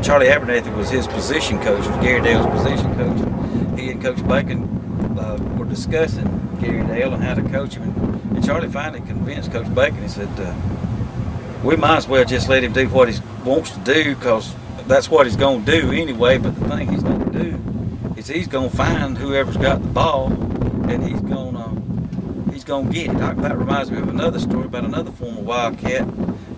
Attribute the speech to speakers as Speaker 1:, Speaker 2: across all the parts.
Speaker 1: Charlie Abernathy was his position coach, was Gary Dale's position coach. He and Coach Bacon were discussing Gary Dale and how to coach him, and Charlie finally convinced Coach Bacon. He said, we might as well just let him do what he wants to do, because that's what he's going to do anyway. But the thing he's going to do is he's going to find whoever's got the ball, and he's going to get it. That reminds me of another story about another former Wildcat,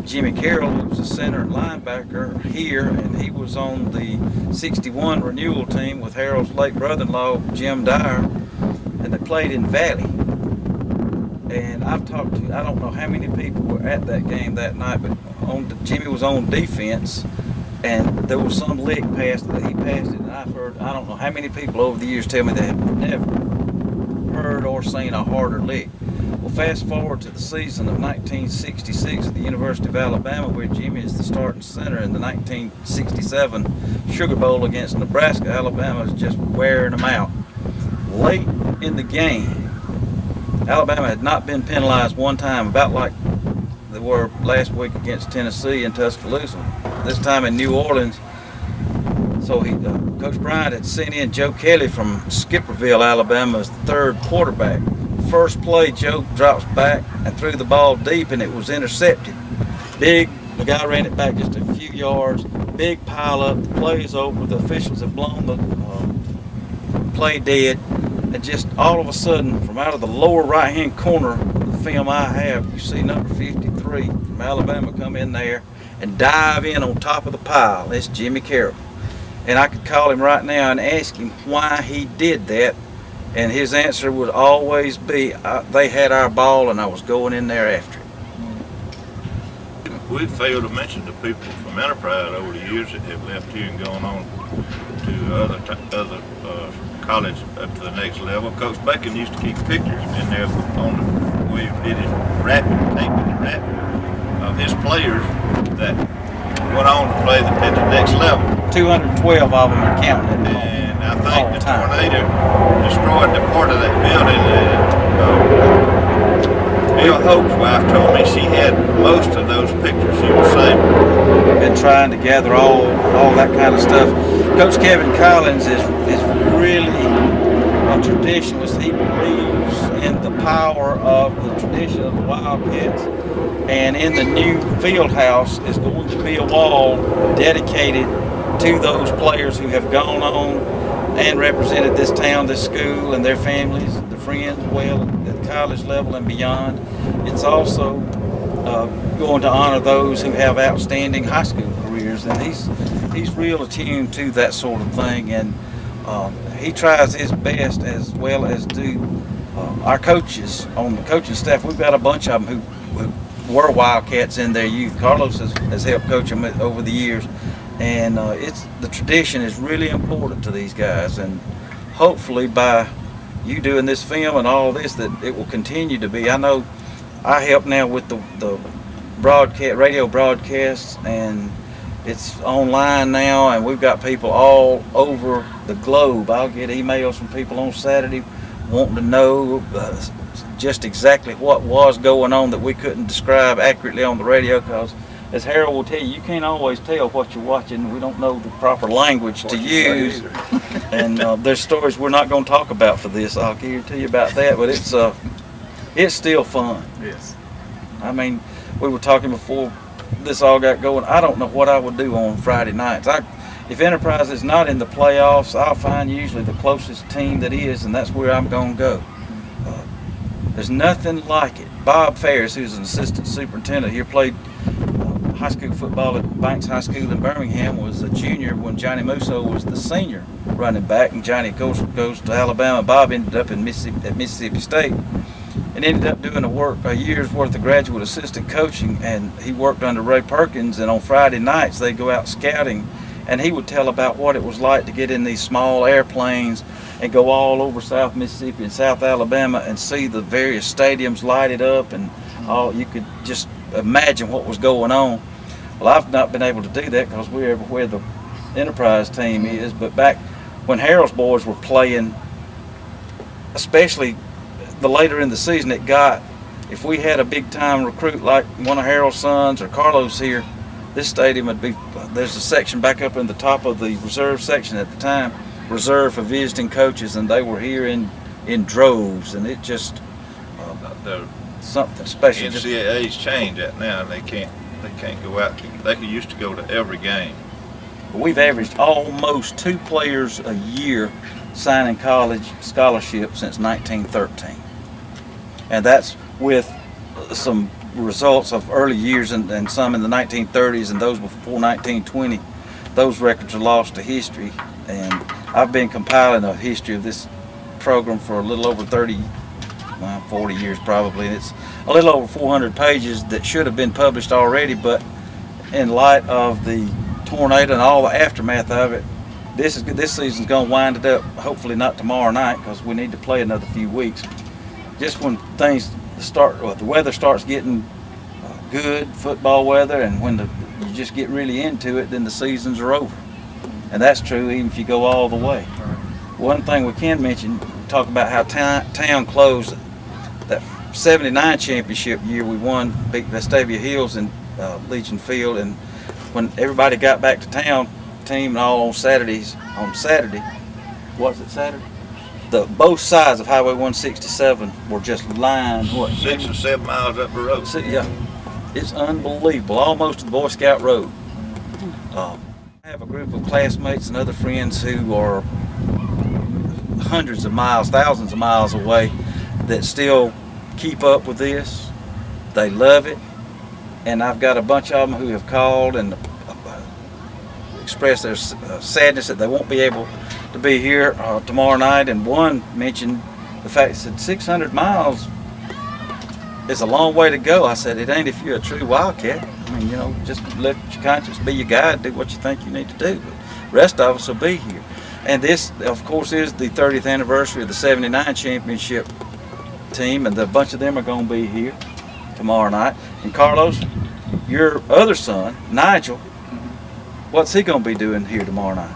Speaker 1: Jimmy Carroll, who was a center and linebacker here, and he was on the '61 renewal team with Harrell's late brother-in-law, Jim Dyer, and they played in Valley. And I've talked to, I don't know how many people were at that game that night, but Jimmy was on defense, and there was some lick pass that he passed it, and I've heard, I don't know how many people over the years tell me they have never heard or seen a harder lick. Well, fast forward to the season of 1966 at the University of Alabama, where Jimmy is the starting center in the 1967 Sugar Bowl against Nebraska. Alabama is just wearing them out. Late in the game, Alabama had not been penalized one time, about like they were last week against Tennessee in Tuscaloosa, this time in New Orleans. So Coach Bryant had sent in Joe Kelly from Skipperville, Alabama, as the third quarterback. First play, Joe drops back and threw the ball deep, and it was intercepted. The guy ran it back just a few yards, big pile up, the play's over, the officials have blown the play dead, and just all of a sudden, from out of the lower right-hand corner of the film I have, you see number 53 from Alabama come in there and dive in on top of the pile. That's Jimmy Carroll. And I could call him right now and ask him why he did that, and his answer would always be, they had our ball and I was going in there after it.
Speaker 2: We failed to mention to people from Enterprise over the years that have left here and gone on to other college up to the next level. Coach Bacon used to keep pictures in there on the way he did his taping and rapping of his players that went on to play at the next level.
Speaker 1: 212 of them are counting it.
Speaker 2: And I think the tornado destroyed the part of that building. Bill Hope's wife told me she had most of those pictures she was saving.
Speaker 1: Been trying to gather all that kind of stuff. Coach Kevin Collins is really a traditionalist. He believes in the power of the tradition of the Wildcats. And in the new field house is going to be a wall dedicated to those players who have gone on and represented this town, this school, and their families, their friends, well, at the college level and beyond. It's also going to honor those who have outstanding high school careers, and he's real attuned to that sort of thing, and he tries his best, as well as do our coaches on the coaching staff. We've got a bunch of them who were Wildcats in their youth. Carlos has helped coach them over the years, and the tradition is really important to these guys, and hopefully by you doing this film and all this, that it will continue to be. I know I help now with the radio broadcasts, and it's online now, and we've got people all over the globe. I'll get emails from people on Saturday wanting to know just exactly what was going on that we couldn't describe accurately on the radio, because as Harrell will tell you, you can't always tell what you're watching. We don't know the proper language to use, and there's stories we're not going to talk about for this, I'll guarantee you about that, but it's still fun.
Speaker 3: Yes.
Speaker 1: I mean, we were talking before this all got going, I don't know what I would do on Friday nights. If Enterprise is not in the playoffs, I'll find usually the closest team that is, and that's where I'm going to go. There's nothing like it. Bob Ferris, who's an assistant superintendent here, played high school football at Banks High School in Birmingham, was a junior when Johnny Musso was the senior running back, and Johnny goes to Alabama. Bob ended up at Mississippi State and ended up doing a year's worth of graduate assistant coaching, and he worked under Ray Perkins, and on Friday nights they'd go out scouting, and he would tell about what it was like to get in these small airplanes and go all over South Mississippi and South Alabama and see the various stadiums lighted up, and all you could just imagine what was going on. Well, I've not been able to do that because we're where the Enterprise team is, but back when Harrell's boys were playing, especially the later in the season, it got, if we had a big time recruit like one of Harrell's sons or Carlos here, this stadium would be, there's a section back up in the top of the reserve section at the time, reserved for visiting coaches, and they were here in droves, and it just something special.
Speaker 2: NCAA's changed that now, and they can't go out. They used to go to every game.
Speaker 1: We've averaged almost 2 players a year signing college scholarships since 1913, and that's with some results of early years and some in the 1930s and those before 1920. Those records are lost to history, and I've been compiling a history of this program for a little over 40 years probably, and it's a little over 400 pages that should have been published already, but in light of the tornado and all the aftermath of it, this season's going to wind it up, hopefully not tomorrow night, because we need to play another few weeks. Just when things start, the weather starts getting good, football weather, and when you just get really into it, then the seasons are over. And that's true even if you go all the way. One thing we can mention, talk about how town closed. That 79 championship year we won, beat Vestavia Hills in Legion Field, and when everybody got back to town, team and all on Saturday, what's it, Saturday? Both sides of Highway 167 were just lined, what?
Speaker 2: 6 or 7 miles up the road.
Speaker 1: Yeah, it's unbelievable, almost to the Boy Scout Road. I have a group of classmates and other friends who are hundreds of miles, thousands of miles away that still keep up with this. They love it, and I've got a bunch of them who have called and expressed their sadness that they won't be able to be here tomorrow night, and one mentioned the fact that 600 miles is a long way to go. I said, it ain't if you're a true Wildcat. I mean, you know, just let your conscience be your guide, do what you think you need to do, but the rest of us will be here. And this, of course, is the 30th anniversary of the 79 championship team, and a bunch of them are going to be here tomorrow night. And Carlos, your other son, Nigel, what's he going to be doing here tomorrow night?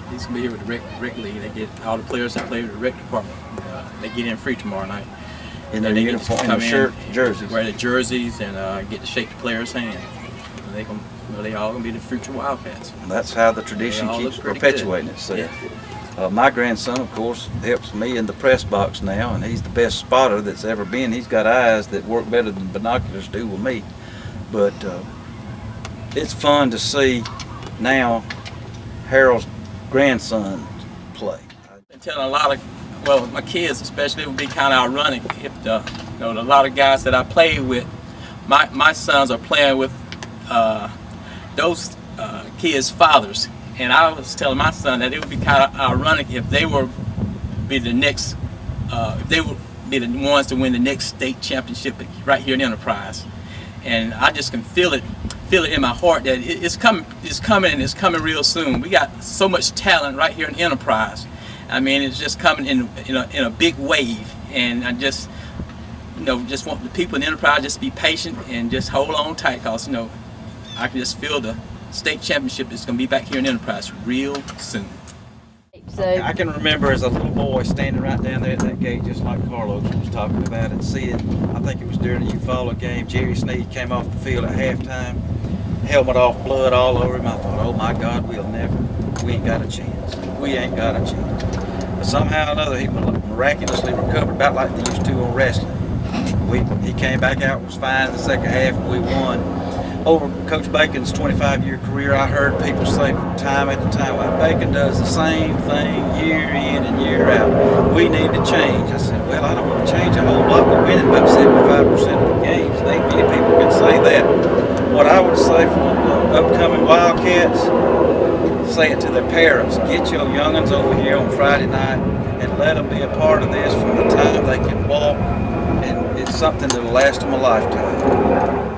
Speaker 3: He's going to be here with the rec league. They get all the players that play with the rec department. They get in free tomorrow night.
Speaker 1: In their uniform, in their shirt, jerseys.
Speaker 3: Wear the jerseys and get to shake the players' hand. They all going to be the future Wildcats.
Speaker 1: And that's how the tradition keeps perpetuating itself. Yeah. My grandson, of course, helps me in the press box now, and he's the best spotter that's ever been. He's got eyes that work better than binoculars do with me. But it's fun to see now Harrell's grandson play.
Speaker 3: I've been telling a lot of, well, my kids especially, it would be kind of ironic if a lot of guys that I played with, my sons are playing with those kids' fathers. And I was telling my son that it would be kind of ironic if they were be the next, if they would be the ones to win the next state championship right here in Enterprise. And I just can feel it in my heart that it's coming, and it's coming real soon. We got so much talent right here in Enterprise. I mean, it's just coming in a big wave, and I just, just want the people in Enterprise just be patient and just hold on tight, cause I can just feel the state championship is going to be back here in Enterprise real soon.
Speaker 1: So I can remember as a little boy standing right down there at that gate, just like Carlos was talking about, and seeing, I think it was during the Eufaula game, Jerry Sneed came off the field at halftime, helmet off, blood all over him. I thought, oh my God, we ain't got a chance. We ain't got a chance. But somehow or another, he miraculously recovered, about like they used to on wrestling. He came back out, was fine in the second half, and we won. Over Coach Bacon's 25-year career, I heard people say time after time, well, Bacon does the same thing year in and year out. We need to change. I said, well, I don't want to change a whole lot. We're winning about 75% of the games. I think many people can say that. What I would say for the upcoming Wildcats, say it to their parents. Get your young'uns over here on Friday night and let them be a part of this from the time they can walk, and it's something that'll last them a lifetime.